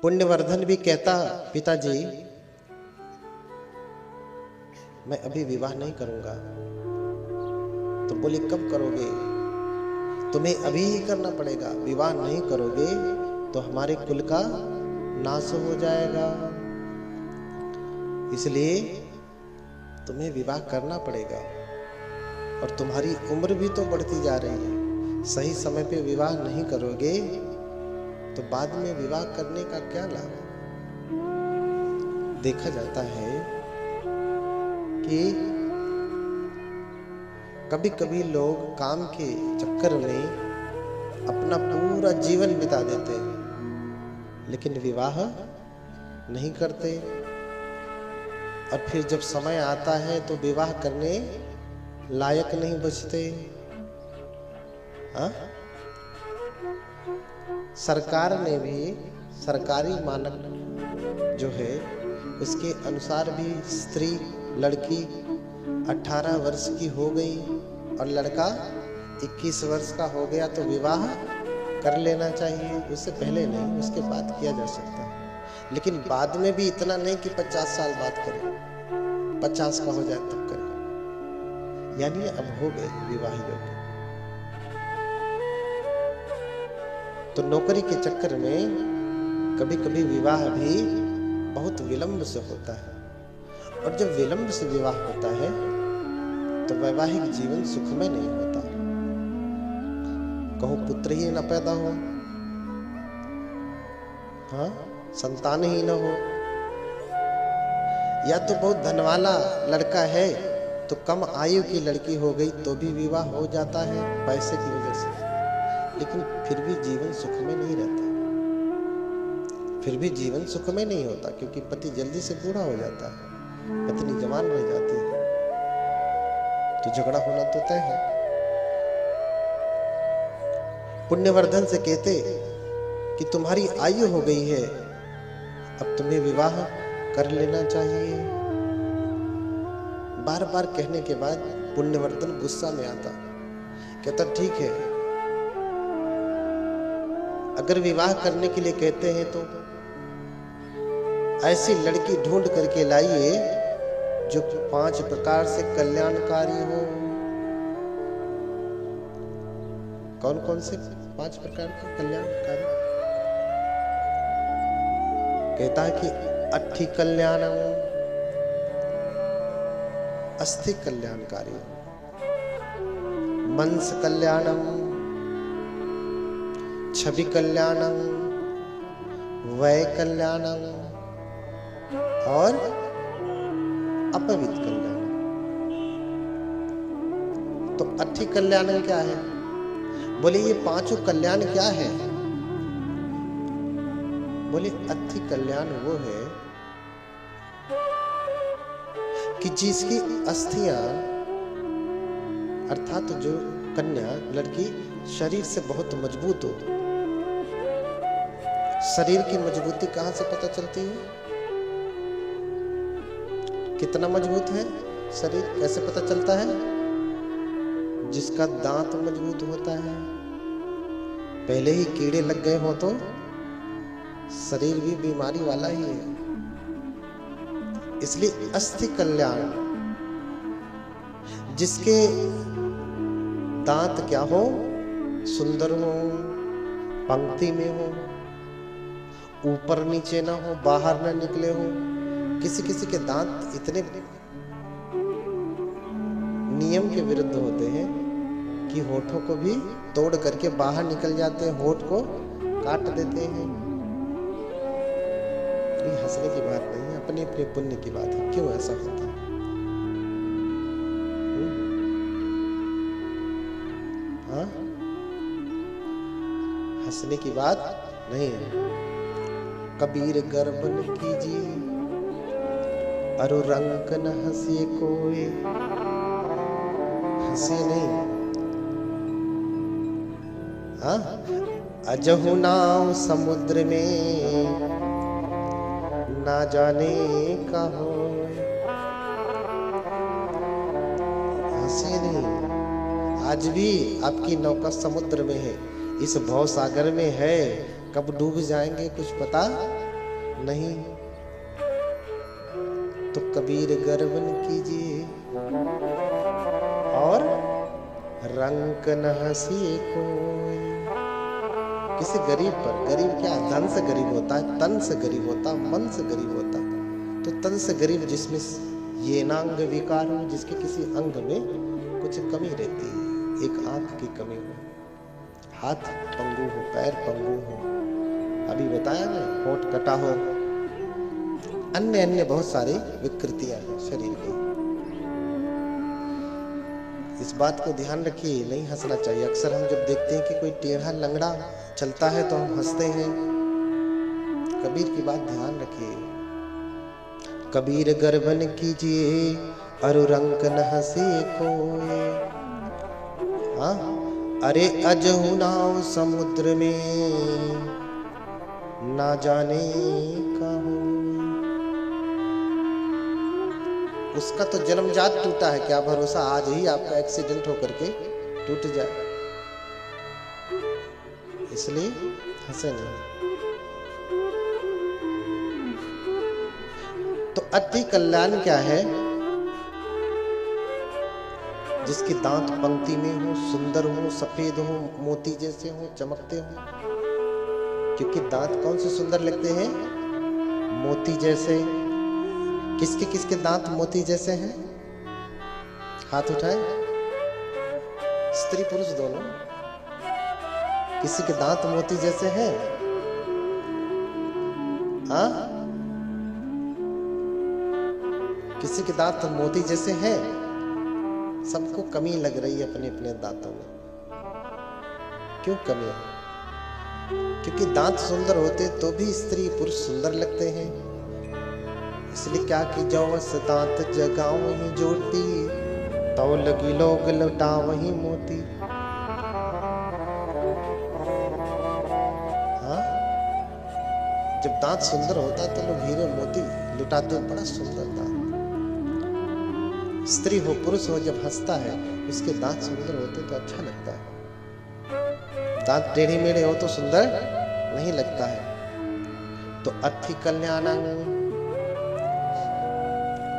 पुण्यवर्धन भी कहता, पिताजी मैं अभी विवाह नहीं करूंगा। तो बोले कब करोगे? तुम्हें अभी ही करना पड़ेगा, विवाह नहीं करोगे तो हमारे कुल का नाश हो जाएगा, इसलिए तुम्हें विवाह करना पड़ेगा। और तुम्हारी उम्र भी तो बढ़ती जा रही है, सही समय पे विवाह नहीं करोगे तो बाद में विवाह करने का क्या लाभ? देखा जाता है कि कभी कभी लोग काम के चक्कर में अपना पूरा जीवन बिता देते हैं, लेकिन विवाह नहीं करते। और फिर जब समय आता है तो विवाह करने लायक नहीं बचते। हाँ? सरकार ने भी सरकारी मानक जो है उसके अनुसार भी स्त्री लड़की 18 वर्ष की हो गई और लड़का 21 वर्ष का हो गया तो विवाह कर लेना चाहिए। उससे पहले नहीं, उसके बाद किया जा सकता है, लेकिन बाद में भी इतना नहीं कि 50 साल बाद करें, 50 का हो जाए तब करें। यानी अब हो गए विवाह योग्य। तो नौकरी के चक्कर में कभी कभी विवाह भी बहुत विलंब से होता है, और जब विलंब से विवाह होता है तो वैवाहिक जीवन सुखमय नहीं होता। कहो पुत्र ही न पैदा हो, हाँ, संतान ही न हो, या तो बहुत धनवाला लड़का है तो कम आयु की लड़की हो गई तो भी विवाह हो जाता है पैसे की वजह से, लेकिन फिर भी जीवन सुखमय नहीं रहता, फिर भी जीवन सुखमय नहीं होता, क्योंकि पति जल्दी से बूढ़ा हो जाता है, पत्नी जवान रह जाती है, तो झगड़ा होना तो तय है। पुण्यवर्धन से कहते कि तुम्हारी आयु हो गई है, अब तुम्हें विवाह कर लेना चाहिए। बार बार कहने के बाद पुण्यवर्धन गुस्सा में आता, कहता ठीक है, अगर विवाह करने के लिए कहते हैं तो ऐसी लड़की ढूंढ करके लाइए जो 5 प्रकार से कल्याणकारी हो। कौन कौन से 5 प्रकार के कल्याणकारी? कहता है कि अट्ठी कल्याणम, अस्थि कल्याणकारी, मंस कल्याणम, छवि कल्याणम, वय कल्याणम और अपवित कल्याण। तो अट्ठी कल्याण क्या है? बोले ये 5 कल्याण क्या है? बोले अट्ठी कल्याण वो है कि जिसकी अस्थियां अर्थात जो कन्या लड़की शरीर से बहुत मजबूत हो। शरीर की मजबूती कहां से पता चलती है? कितना मजबूत है शरीर कैसे पता चलता है? जिसका दांत मजबूत होता है, पहले ही कीड़े लग गए हो तो शरीर भी बीमारी वाला ही है। इसलिए अस्थि कल्याण, जिसके दांत क्या हो, सुंदर हो, पंक्ति में हो, ऊपर नीचे ना हो, बाहर ना निकले हो। किसी किसी के दांत इतने नियम के विरुद्ध होते हैं कि होठों को भी तोड़ करके बाहर निकल जाते हैं, होठ को काट देते हैं। ये हंसने की बात नहीं है, अपने अपने पुण्य की बात है। क्यों ऐसा होता है? हाँ, हंसने की बात नहीं है। कबीर गर्भ न कीजिए, अरु रंक न हंसिए कोई, हंसे नहीं। हाँ, अजहु नाव समुद्र में ना जाने का हो, हंसे नहीं। आज भी आपकी नौका समुद्र में है, इस भव सागर में है, कब डूब जाएंगे कुछ पता नहीं तो कबीर गर्वन कीजिए और रंक न हंसिए कोई। किसी गरीब पर, गरीब क्या धन से गरीब होता है, तन से गरीब होता, मन से गरीब होता। तो तन से गरीब जिसमें ये नांग विकार हो, जिसके किसी अंग में कुछ कमी रहती है, एक आंख की कमी हो, हाथ पंगु हो, पैर पंगु हो, अभी बताया मैं, होंठ कटा हो, अन्य अन्य बहुत सारी विकृतियां हैं शरीर की। इस बात को ध्यान रखिए, नहीं हंसना चाहिए। अक्सर हम जब देखते हैं कि कोई टेढ़ा लंगड़ा चलता है तो हम हंसते हैं। कबीर की बात ध्यान रखिए। कबीर गर्वन कीजिए अरु रंक न हंसे कोई। हाँ, अरे अजहु नाव समुद्र में ना जाने का हो। उसका तो जन्मजात टूटा है, क्या भरोसा आज ही आपका एक्सीडेंट होकर के टूट जाए। इसलिए हंसे नहीं। तो अति कल्याण क्या है? जिसके दांत पंक्ति में हो, सुंदर हो, सफेद हो, मोती जैसे हो, चमकते हो। क्योंकि दांत कौन से सुंदर लगते हैं? मोती जैसे। किसके किसके दांत मोती जैसे हैं? हाथ उठाएं, स्त्री पुरुष दोनों। किसी के दांत मोती जैसे हैं? हाँ, किसी के दांत मोती जैसे हैं? सबको कमी लग रही है अपने अपने दांतों में। क्यों कमी है? क्योंकि दांत सुंदर होते तो भी स्त्री पुरुष सुंदर लगते हैं। इसलिए क्या कि जौवस दांत जगाओ वही ज्योति, तो लगी लोग लौटा वही मोती। हाँ, जब दांत सुंदर होता तो लोग हीरे मोती लुटाते। बड़ा सुंदर दांत। स्त्री हो पुरुष हो, जब हंसता है उसके दांत सुंदर होते तो अच्छा लगता है। दांत टेढ़े मेढ़े हो तो सुंदर नहीं लगता है। तो अति कल्याणं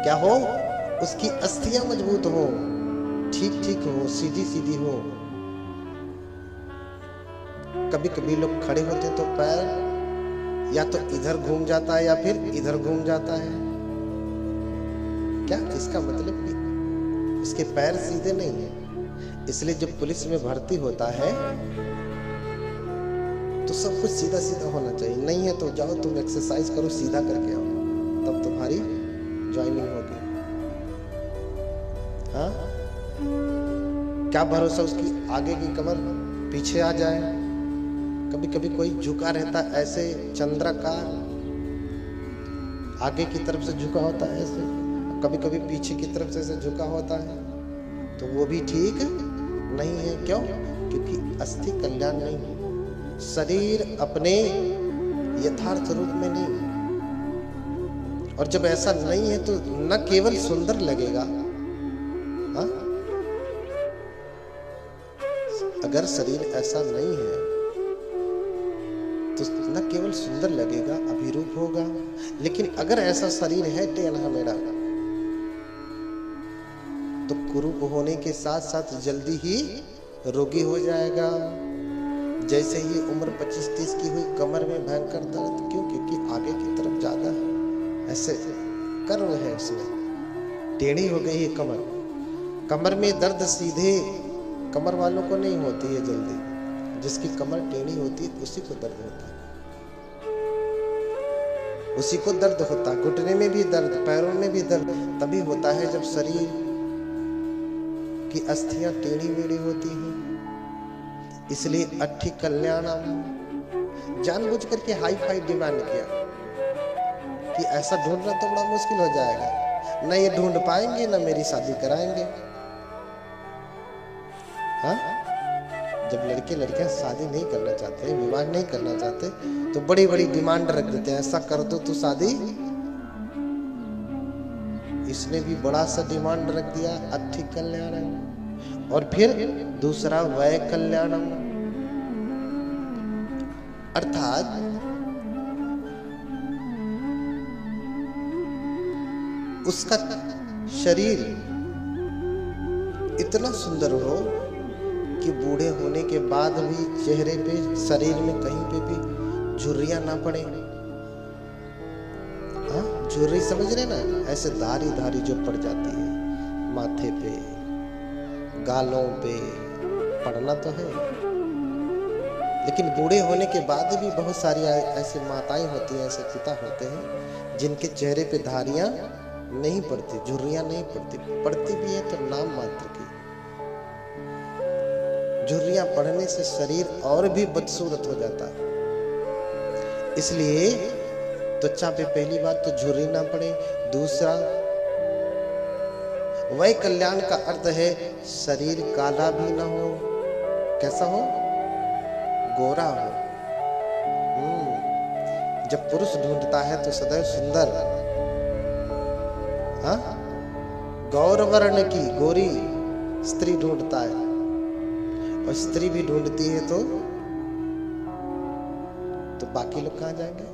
क्या हो? उसकी अस्थियां मजबूत हो, ठीक ठीक हो, सीधी सीधी हो। कभी कभी लोग खड़े होते तो पैर या तो इधर घूम जाता है या फिर इधर घूम जाता है। क्या इसका मतलब कि उसके पैर सीधे नहीं है। इसलिए जब पुलिस में भर्ती होता है तो सब कुछ सीधा सीधा होना चाहिए। नहीं है तो जाओ तुम एक्सरसाइज करो, सीधा करके आओ, तब तुम्हारी ज्वाइनिंग होगी। हाँ, क्या भरोसा उसकी आगे की कमर पीछे आ जाए। कभी कभी कोई झुका रहता ऐसे चंद्राकार, आगे की तरफ से झुका होता है ऐसे, कभी कभी पीछे की तरफ से ऐसे झुका होता है, तो वो भी ठीक नहीं है। क्यों? क्योंकि अस्थि कल्याण नहीं है। शरीर अपने यथार्थ रूप में नहीं। और जब ऐसा नहीं है तो न केवल सुंदर लगेगा, हाँ? अगर शरीर ऐसा नहीं है तो न केवल सुंदर लगेगा, अभिरूप होगा। लेकिन अगर ऐसा शरीर है टेढ़ा मेढ़ा तो कुरूप होने के साथ साथ जल्दी ही रोगी हो जाएगा। जैसे ही उम्र 25-30 की हुई, कमर में भयंकर दर्द। क्यों? क्योंकि आगे की तरफ ज्यादा ऐसे कर्व है, उसमें टेढ़ी हो गई है कमर। कमर में दर्द सीधे कमर वालों को नहीं होती है जल्दी। जिसकी कमर टेढ़ी होती है उसी को दर्द होता है, उसी को दर्द होता है। घुटने में भी दर्द, पैरों में भी दर्द तभी होता है जब शरीर की अस्थियां टेढ़ी मेढ़ी होती हैं। इसलिए अट्ठी कल्याणम जानबूझ करके हाई फाई डिमांड किया कि ऐसा ढूंढना तो बड़ा मुश्किल हो जाएगा, न ये ढूंढ पाएंगे न मेरी शादी कराएंगे। हाँ, जब लड़के लड़कियां शादी नहीं करना चाहते, विवाह नहीं करना चाहते, तो बड़ी बड़ी डिमांड रख देते हैं, ऐसा कर दो तो शादी। इसने भी बड़ा सा डिमांड रख दिया, अट्ठी कल्याणम। और फिर दूसरा वै कल्याणम, अर्थात उसका शरीर इतना सुंदर हो कि बूढ़े होने के बाद भी चेहरे पे, शरीर में कहीं पे भी झुर्रियां ना पड़े। हाँ, झुर्री समझ रहे ना, ऐसे धारी धारी जो पड़ जाती है माथे पे, गालों पे, पड़ना तो है। लेकिन बूढ़े होने के बाद भी बहुत सारी ऐसी माताएं होती हैं, ऐसे पिता होते हैं जिनके चेहरे पे धारियां नहीं पड़ती, झुर्रियां नहीं पड़ती, पड़ती भी है तो नाम मात्र की। झुर्रियां पड़ने से शरीर और भी बदसूरत हो जाता है। इसलिए त्वचा पे पहली बात तो झुर्री ना पड़े। दूसरा, वै कल्याण का अर्थ है शरीर काला भी ना हो। कैसा हो? गोरा हो। जब पुरुष ढूंढता है तो सदैव सुंदर, हाँ, गौर वर्ण की गोरी स्त्री ढूंढता है, और स्त्री भी ढूंढती है तो बाकी लोग कहाँ जाएंगे?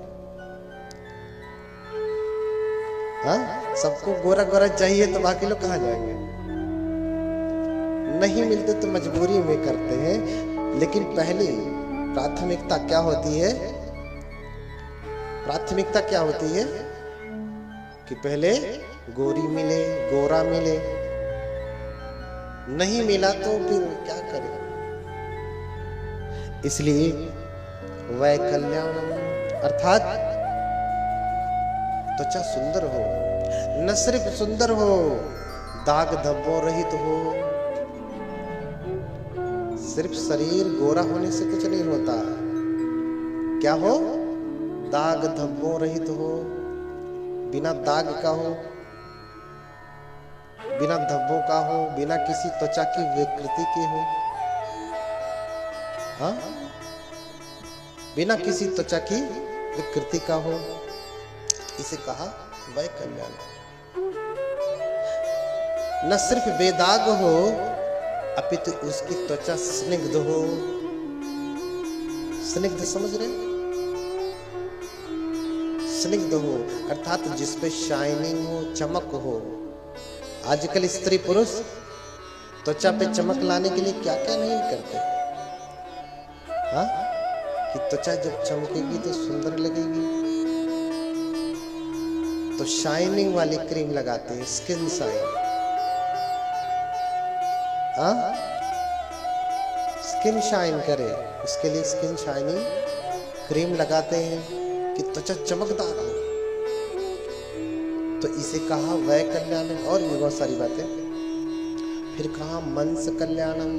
हाँ, सबको गोरा गोरा चाहिए तो बाकी लोग कहाँ जाएंगे? नहीं मिलते तो मजबूरी में करते हैं। लेकिन पहली प्राथमिकता क्या होती है? प्राथमिकता क्या होती है कि पहले गोरी मिले, गोरा मिले। नहीं मिला तो फिर क्या करें? इसलिए वै कल्याणम अर्थात त्वचा सुंदर हो, न सिर्फ सुंदर हो, दाग धब्बों रहित हो। सिर्फ शरीर गोरा होने से कुछ नहीं होता। क्या हो? दाग धब्बों रहित हो, बिना दाग का हो, बिना धब्बों का हो, बिना किसी त्वचा की विकृति के हो। हाँ, बिना किसी त्वचा की विकृति का हो, इसे कहा वै कल्याण। न सिर्फ बेदाग हो, अपितु उसकी त्वचा स्निग्ध हो। स्निग्ध समझ रहे? स्निग्ध हो अर्थात जिसपे शाइनिंग हो, चमक हो। आजकल स्त्री पुरुष त्वचा पे चमक लाने के लिए क्या क्या नहीं करते। हाँ, कि त्वचा जब चमकेगी तो सुंदर लगेगी, तो शाइनिंग वाली क्रीम लगाते हैं, स्किन शाइन। हाँ, स्किन शाइन करे, उसके लिए स्किन शाइनिंग क्रीम लगाते हैं कि त्वचा चमकदार हो। तो इसे कहा वै कल्याणम। और भी बहुत सारी बातें। फिर कहा मंस कल्याणम।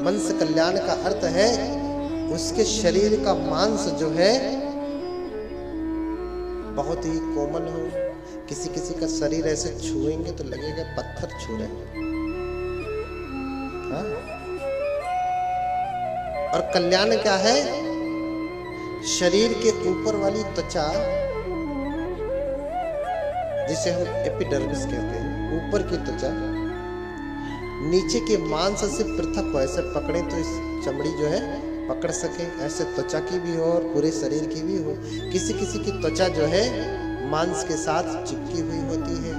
मंस कल्याण का अर्थ है उसके शरीर का मांस जो है बहुत ही कोमल हो। किसी किसी का शरीर ऐसे छुएंगे तो लगेगा पत्थर छू रहे हैं। हाँ? और कल्याण क्या है? शरीर के ऊपर वाली त्वचा, जिसे हम एपिडर्मिस कहते हैं, ऊपर की त्वचा नीचे के मांस से पृथक हो। ऐसे पकड़े तो इस चमड़ी जो है पकड़ सके, ऐसे त्वचा की भी हो और पूरे शरीर की भी हो। किसी किसी की त्वचा जो है मांस के साथ चिपकी हुई होती है,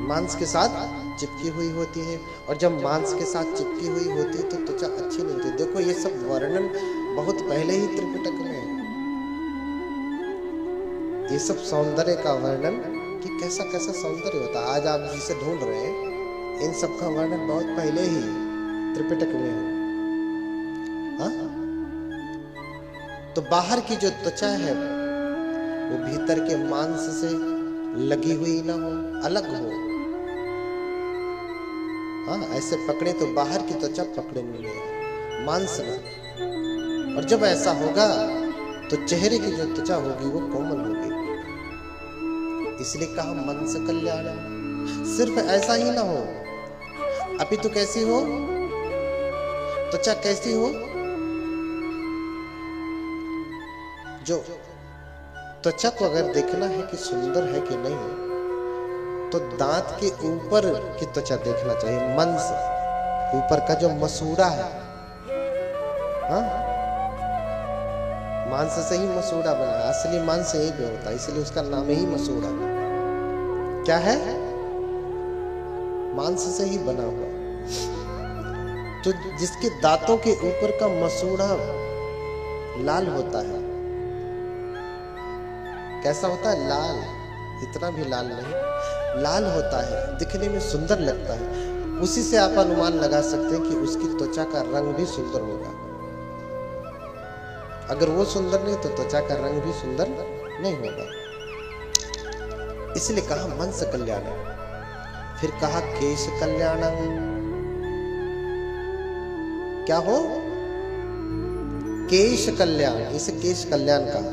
मांस के साथ चिपकी हुई होती है। और जब मांस के साथ चिपकी हुई होती है तो त्वचा अच्छी नहीं होती। देखो ये सब वर्णन बहुत पहले ही त्रिपिटक में है। ये सब सौंदर्य का वर्णन कि कैसा कैसा सौंदर्य होता है। आज आप जिसे ढूंढ रहे हैं इन सब का वर्णन बहुत पहले ही त्रिपिटक में है। हाँ? तो बाहर की जो त्वचा है वो भीतर के मांस से लगी हुई ना हो, अलग हो। हाँ, ऐसे पकड़े तो बाहर की त्वचा पकड़े मिले, मांस ना। और जब ऐसा होगा तो चेहरे की जो त्वचा होगी वो कोमल होगी। इसलिए कहा मंस कल्याणम। सिर्फ ऐसा ही ना हो, अपितु कैसी हो? त्वचा कैसी हो? जो त्वचा को अगर देखना है कि सुंदर है कि नहीं, तो दांत के ऊपर की त्वचा देखना चाहिए। मंस, ऊपर का जो मसूड़ा है, हाँ, मांस से ही मसूड़ा बना है, असली मांस यही पे होता है, इसलिए उसका नाम ही मसूड़ा क्या है, मांस से ही बना हुआ। तो जिसके दांतों के ऊपर का मसूड़ा लाल होता है, कैसा होता है, लाल, इतना भी लाल नहीं, लाल होता है, दिखने में सुंदर लगता है, उसी से आप अनुमान लगा सकते हैं कि उसकी त्वचा का रंग भी सुंदर होगा। अगर वो सुंदर नहीं तो त्वचा का रंग भी सुंदर नहीं होगा। इसलिए कहा मंस कल्याणम, फिर कहा केश कल्याणम। क्या हो, केश कल्याण, इसे केश कल्याण कहा।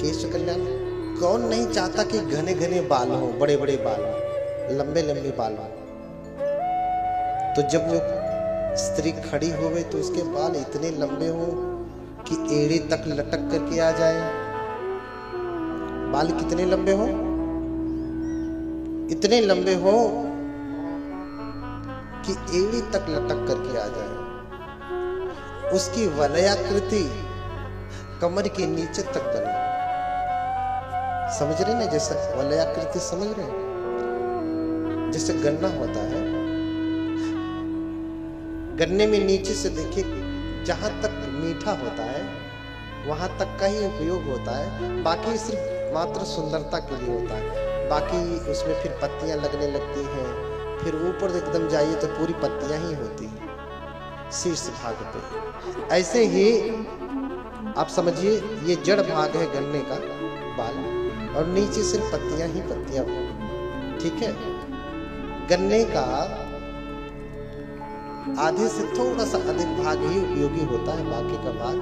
केश कल्याण, कौन नहीं चाहता कि घने घने बाल हो, बड़े बड़े बाल हो, लंबे लंबे बाल हो। तो जब वो स्त्री खड़ी होवे तो उसके बाल इतने लंबे हो कि एड़ी तक लटक करके आ जाए। बाल कितने लंबे हो, इतने लंबे हो कि एड़ी तक लटक करके आ जाए। उसकी वलयाकृति कमर के नीचे तक बने। समझ रहे ना, जैसे वलयाकृति समझ रहे, जैसे गन्ना होता है, गन्ने में नीचे से देखिए जहां तक मीठा होता है वहां तक का ही उपयोग होता है, बाकी सिर्फ मात्र सुंदरता के लिए होता है। बाकी उसमें फिर पत्तियां लगने लगती हैं, फिर ऊपर एकदम जाइए तो पूरी पत्तियां ही होती हैं शीर्ष भाग पे। ऐसे ही आप समझिए ये जड़ भाग है गन्ने का बाल, और नीचे सिर्फ पत्तियां ही पत्तियां, ठीक है। गन्ने का आधे से थोड़ा सा अधिक भाग ही उपयोगी होता है, बाकी का भाग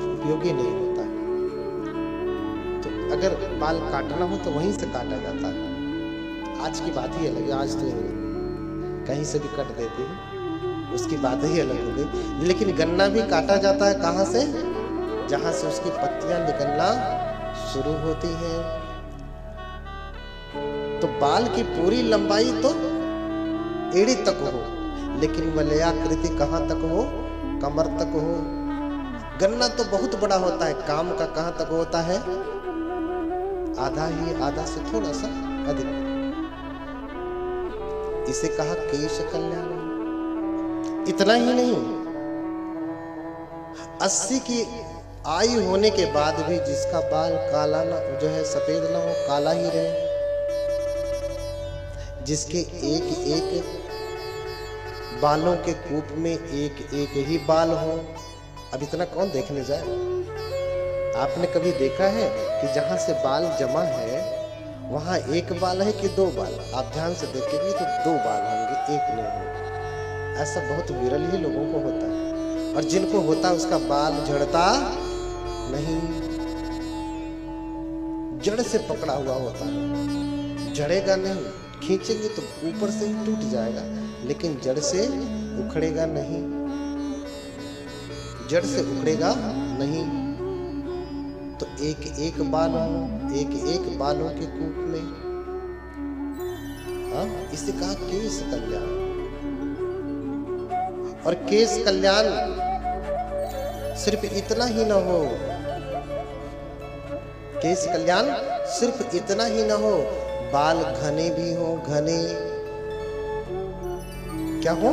उपयोगी नहीं होता है। तो अगर बाल काटना हो तो वहीं से काटा जाता है। आज की बात ही अलग है, आज तो कहीं से भी कट देते हैं, उसकी बात ही अलग हो गई। लेकिन गन्ना भी काटा जाता है कहाँ से, जहां से उसकी पत्तियां निकलना शुरू होती हैं। तो बाल की पूरी लंबाई तो एड़ी तक हो, लेकिन वलयाकृति कहां तक हो, कमर तक हो। गन्ना तो बहुत बड़ा होता है, काम का कहां तक होता है, आधा ही, आधा से थोड़ा सा अधिक। इसे कहा केश कल्याण। इतना ही नहीं, 80 की आयु होने के बाद भी जिसका बाल काला ना जो है, सफेद ना हो, काला ही रहे, जिसके एक एक बालों के कूप में एक एक ही बाल हो। अब इतना कौन देखने जाए। आपने कभी देखा है कि जहां से बाल जमा है वहां एक बाल है कि दो बाल? आप ध्यान से देखेंगे तो दो बाल होंगे, एक नहीं होगा। ऐसा बहुत विरल ही लोगों को होता है, और जिनको होता है उसका बाल झड़ता नहीं, जड़ से पकड़ा हुआ होता है, झड़ेगा नहीं। खींचेंगे तो ऊपर से ही टूट जाएगा, लेकिन जड़ से उखड़ेगा नहीं, जड़ से उखड़ेगा नहीं। तो एक एक बाल हो, एक एक बालों के कूप में, इसे कहा केश कल्याण। और केश कल्याण सिर्फ इतना ही ना हो, केश कल्याण सिर्फ इतना ही ना हो, बाल घने भी हो, घने। क्या हो,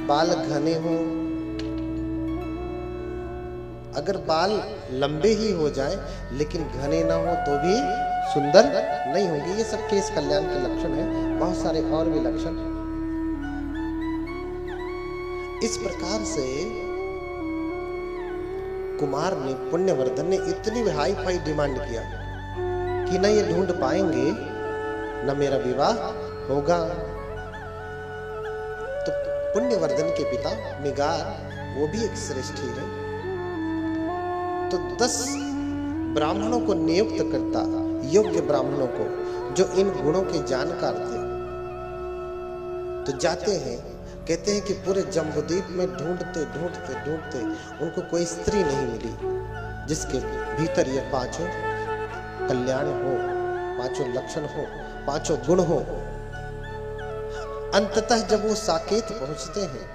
बाल घने हो। अगर बाल लंबे ही हो जाए लेकिन घने ना हो तो भी सुंदर नहीं होंगे। ये सब केश कल्याण के लक्षण है, बहुत सारे और भी लक्षण। इस प्रकार से कुमार ने, पुण्यवर्धन ने इतनी हाई फाई डिमांड किया कि न ये ढूंढ पाएंगे न मेरा विवाह होगा। तो पुण्यवर्धन के पिता निगार, वो भी एक श्रेष्ठी है, तो 10 ब्राह्मणों को नियुक्त करता, योग्य ब्राह्मणों को, जो इन गुणों के जानकार थे। तो जाते हैं, कहते हैं कि पूरे जम्बूद्वीप में ढूंढते ढूंढते ढूंढते उनको कोई स्त्री नहीं मिली जिसके भीतर ये पांचों कल्याण हो, पांचों लक्षण हो, पांचों गुण हो। अंततः जब वो साकेत पहुंचते हैं,